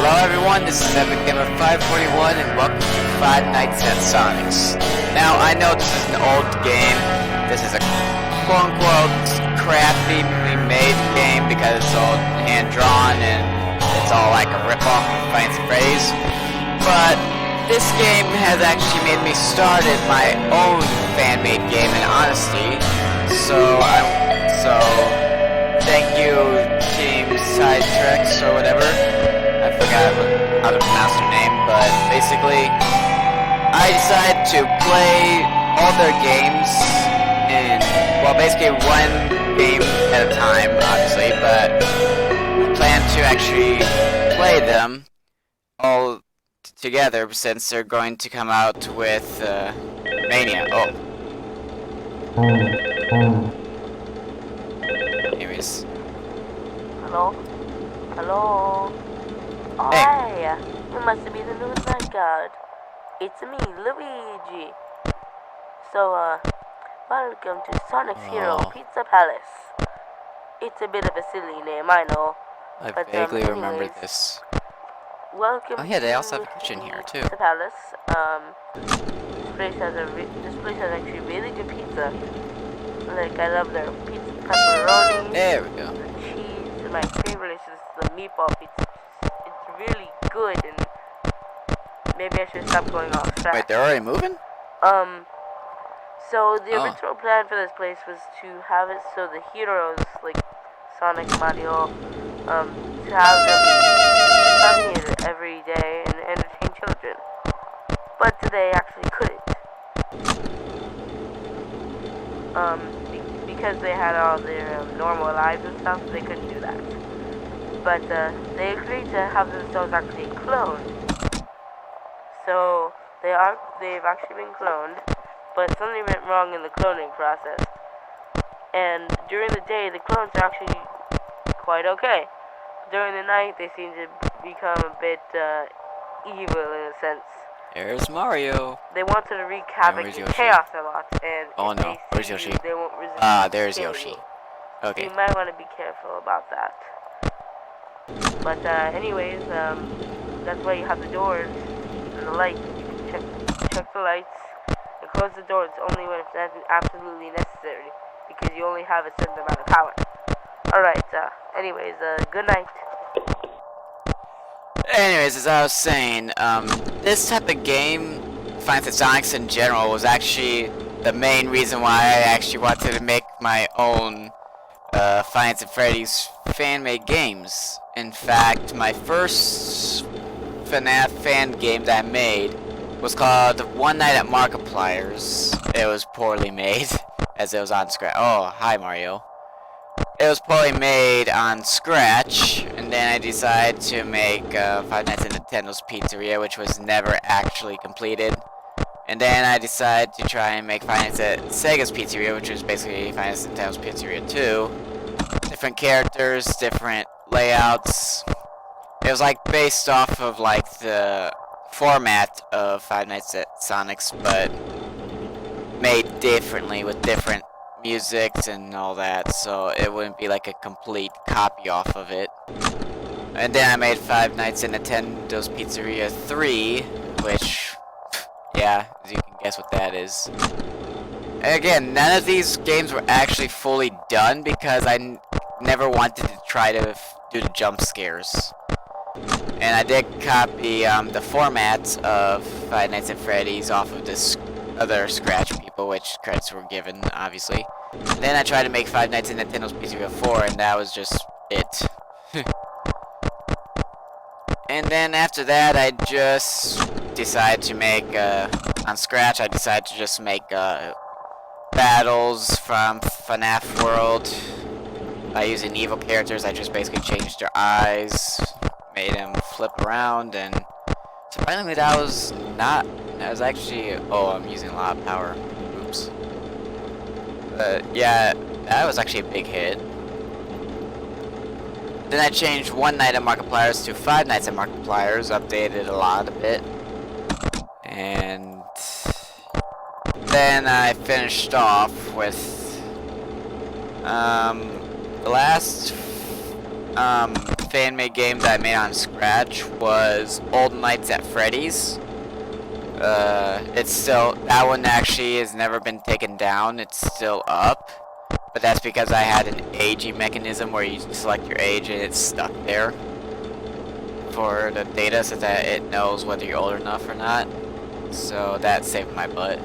Hello everyone, this is Epic Gamer 541 and welcome to Five Nights at Sonic's. Now I know this is an old game. This is a quote-unquote crappily made game because it's all hand-drawn and it's all like a rip-off of Five Nights at Freddy's. But this game has actually made me started my own fan-made game in honesty. So thank you Team Sidetracks or whatever. I forgot how to pronounce their name, but basically, I decided to play all their games in, well, basically one game at a time, obviously, but I plan to actually play them all together since they're going to come out with Mania. Oh. Anyways. Hello? Hello? Oh, hey, you must be the new night guard. It's me, Luigi. So, welcome to Sonic's Hero Pizza Palace. It's a bit of a silly name, I know. I but, vaguely anyways, remember this. Welcome. Oh yeah, they also have a kitchen here too. Pizza Palace. This place has actually really good pizza. Like, I love their pizza pepperoni. There we go. The cheese, and my favorite is just the meatball pizza. It's really good, and maybe I should stop going off track. Wait, they're already moving? So the original plan for this place was to have it so the heroes, like Sonic, Mario, to have them come here every day and entertain children. But today actually couldn't. Because they had all their normal lives and stuff, they couldn't do that. But they agreed to have themselves actually cloned. So they've actually been cloned, but something went wrong in the cloning process. And during the day, the clones are actually quite okay. During the night, they seem to become a bit evil in a sense. There's Mario. They wanted to wreak havoc and chaos a lot, and oh if no, they where's see Yoshi? you, they won't resist. There's Yoshi. You. Okay. So you might want to be careful about that. But anyways, that's why you have the doors and the lights. You can check the lights and close the doors only when it's absolutely necessary, because you only have a certain amount of power. Alright, anyways, good night. Anyways, as I was saying, this type of game, Five Nights at Sonic's in general, was actually the main reason why I actually wanted to make my own Five Nights at Freddy's fan-made games. In fact, my first FNAS fan game that I made was called One Night at Markiplier's. It was poorly made, as it was on Scratch. Oh, hi Mario. It was poorly made on Scratch, and then I decided to make Five Nights at Nintendo's Pizzeria, which was never actually completed. And then I decided to try and make Five Nights at Sega's Pizzeria, which was basically Five Nights at Nintendo's Pizzeria 2. Different characters, different layouts. It was like based off of like the format of Five Nights at Sonic's, but made differently with different musics and all that, so it wouldn't be like a complete copy off of it. And then I made Five Nights at Nintendo's Pizzeria 3, which, yeah, as you can guess what that is. And again, none of these games were actually fully done because I never wanted to try to do the jump scares. And I did copy the format of Five Nights at Freddy's off of this other Scratch people, which credits were given, obviously. Then I tried to make Five Nights at Nintendo's Pizzeria 4, and that was just it. And then after that, I just decided to make, on Scratch, I decided to just make battles from FNAF World by using evil characters. I just basically changed their eyes, made them flip around, and surprisingly that was actually, oh, I'm using a lot of power. Oops. Yeah, that was actually a big hit. Then I changed One Night at Markiplier's to Five Nights at Markiplier's, updated a lot of it. And then I finished off with the last fan-made game that I made on Scratch was Old Nights at Freddy's. It's still, that one actually has never been taken down. It's still up. But that's because I had an aging mechanism where you select your age and it's stuck there for the data so that it knows whether you're old enough or not. So that saved my butt.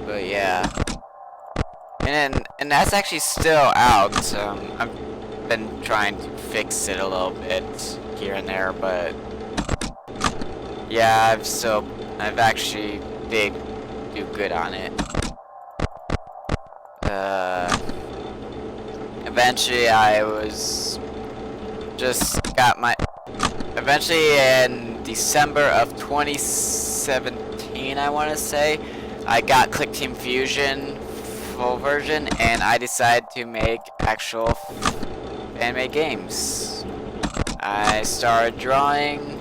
But yeah. And that's actually still out. I've been trying to fix it a little bit here and there, but yeah, I've actually did do good on it. Eventually eventually in December of 2017, I want to say, I got Click Team Fusion full version, and I decided to make actual fan-made games. I started drawing.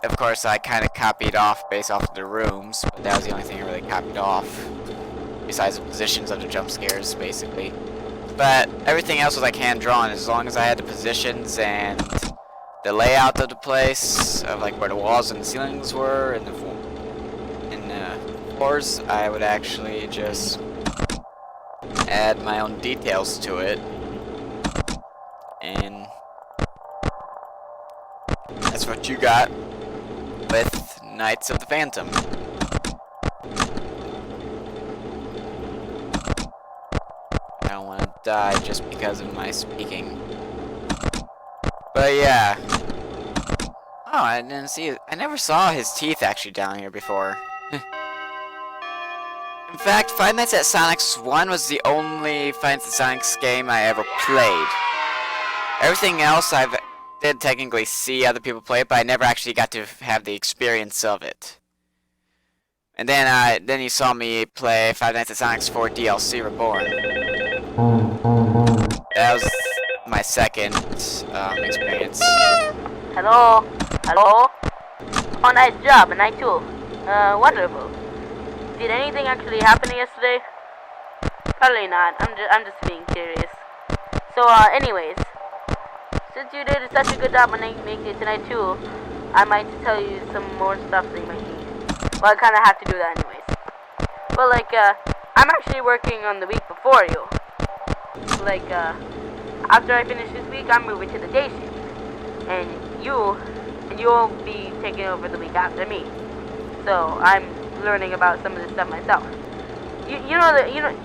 Of course, I kind of copied off based off of the rooms, but that was the only thing I really copied off. Besides the positions of the jump scares, basically. But everything else was like hand-drawn, as long as I had the positions and the layout of the place, of like where the walls and the ceilings were, and the floors, I would actually just add my own details to it. And that's what you got with Knights of the Phantom. I don't want to die just because of my speaking. But yeah. Oh, I didn't see it. I never saw his teeth actually down here before. In fact, Five Nights at Sonic's 1 was the only Five Nights at Sonic's game I ever played. Everything else I did technically see other people play it, but I never actually got to have the experience of it. And then you saw me play Five Nights at Sonic's 4 DLC Reborn. That was my second experience. Hello? Hello? Oh, nice job, night two. Wonderful. Did anything actually happen yesterday? Probably not. I'm just being curious. So, anyways, since you did such a good job on making it tonight too, I might tell you some more stuff that you might need. Well, I kind of have to do that anyways. But like, I'm actually working on the week before you. Like, after I finish this week, I'm moving to the day shift, and you'll be taking over the week after me. So I'm learning about some of this stuff myself. You know,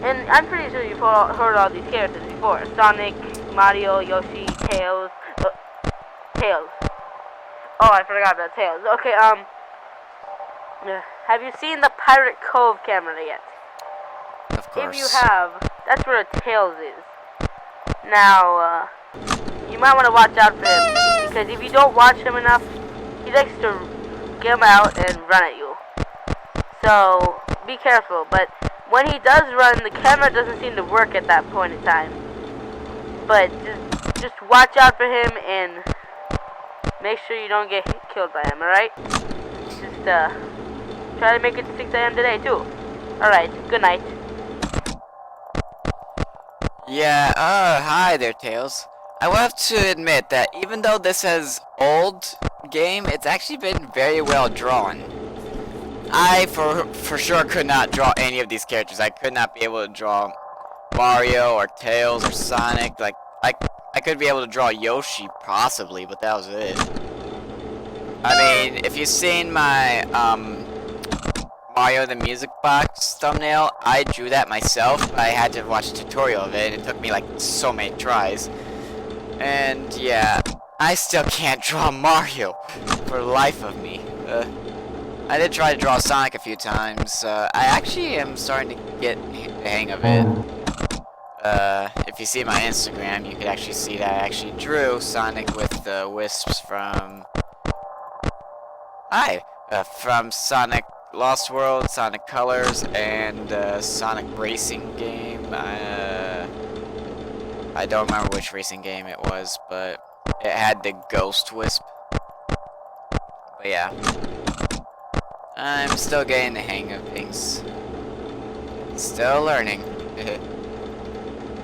and I'm pretty sure you've heard all these characters before: Sonic, Mario, Yoshi, Tails. Tails. Oh, I forgot about Tails. Okay, have you seen the Pirate Cove camera yet? Of course. If you have, that's where Tails is. Now, you might want to watch out for him, because if you don't watch him enough, he likes to come out and run at you. So, be careful, but when he does run, the camera doesn't seem to work at that point in time. But just watch out for him and make sure you don't get killed by him, alright? Just, try to make it to 6 AM today, too. Alright, good night. Yeah, hi there, Tails. I will have to admit that even though this is old game, it's actually been very well drawn. I, for sure, could not draw any of these characters. I could not be able to draw Mario or Tails or Sonic. Like, I could be able to draw Yoshi, possibly, but that was it. I mean, if you've seen my, Mario the Music Box thumbnail, I drew that myself, but I had to watch a tutorial of it, and it took me, like, so many tries. And, yeah, I still can't draw Mario, for the life of me. I did try to draw Sonic a few times. I actually am starting to get the hang of it. If you see my Instagram, you could actually see that I actually drew Sonic with the wisps from... from Sonic Lost World, Sonic Colors, and Sonic Racing game. I don't remember which racing game it was, but it had the ghost wisp. But yeah. I'm still getting the hang of things. Still learning.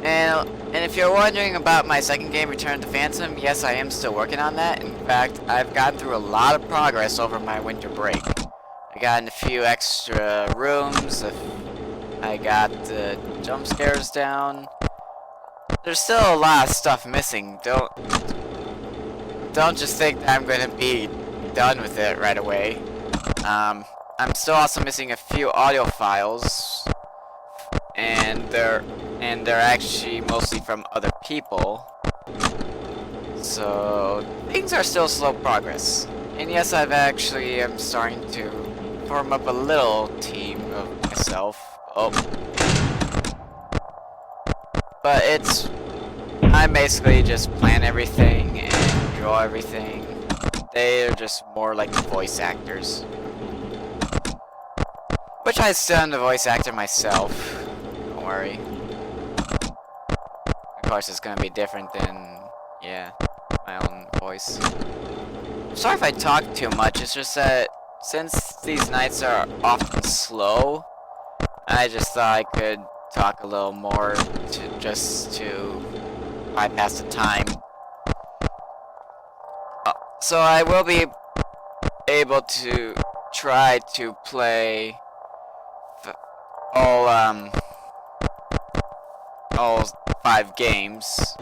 And if you're wondering about my second game, Return of the Phantom, yes, I am still working on that. In fact, I've gotten through a lot of progress over my winter break. I got in a few extra rooms, I got the jump scares down. There's still a lot of stuff missing. Don't just think that I'm gonna be done with it right away. I'm still also missing a few audio files, and they're actually mostly from other people. So things are still slow progress. And yes, I'm starting to form up a little team of myself. Oh. But I basically just plan everything and draw everything. They're just more like the voice actors. Which I still am the voice actor myself. Don't worry. Of course it's gonna be different than, yeah, my own voice. Sorry if I talk too much, it's just that since these nights are often slow, I just thought I could talk a little more to bypass the time. So I will be able to try to play all 5 games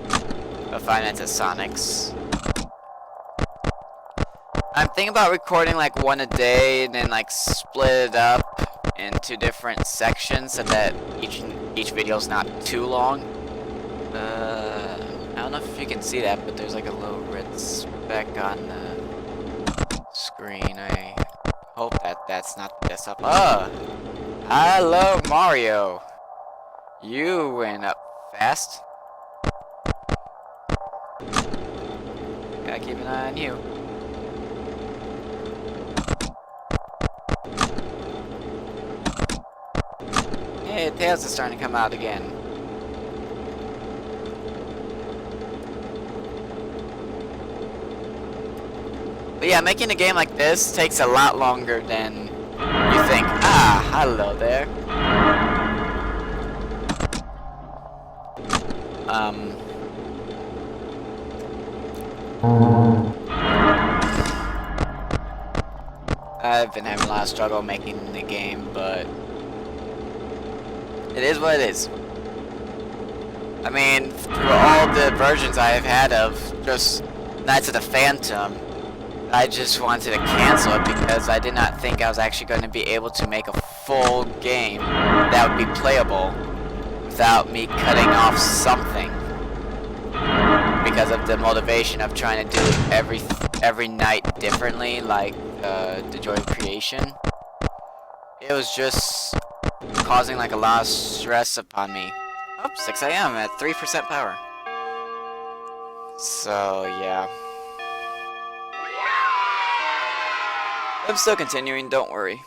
of Five Nights at Sonic's. I'm thinking about recording like one a day and then like split it up into different sections so that each video is not too long. I don't know if you can see that, but there's like a little red speck on the screen. I hope that that's not the desktop. Hello Mario. You went up fast. Gotta keep an eye on you. Hey, Tails is starting to come out again. But yeah, making a game like this takes a lot longer than you think. Ah, hello there. I've been having a lot of struggle making the game, but it is what it is. I mean, through all the versions I have had of just Knights of the Phantom, I just wanted to cancel it because I did not think I was actually going to be able to make a full game that would be playable without me cutting off something. Because of the motivation of trying to do every night differently, like the joy of creation. It was just causing like a lot of stress upon me. Oh, 6 AM at 3% power. So yeah. I'm still continuing, don't worry.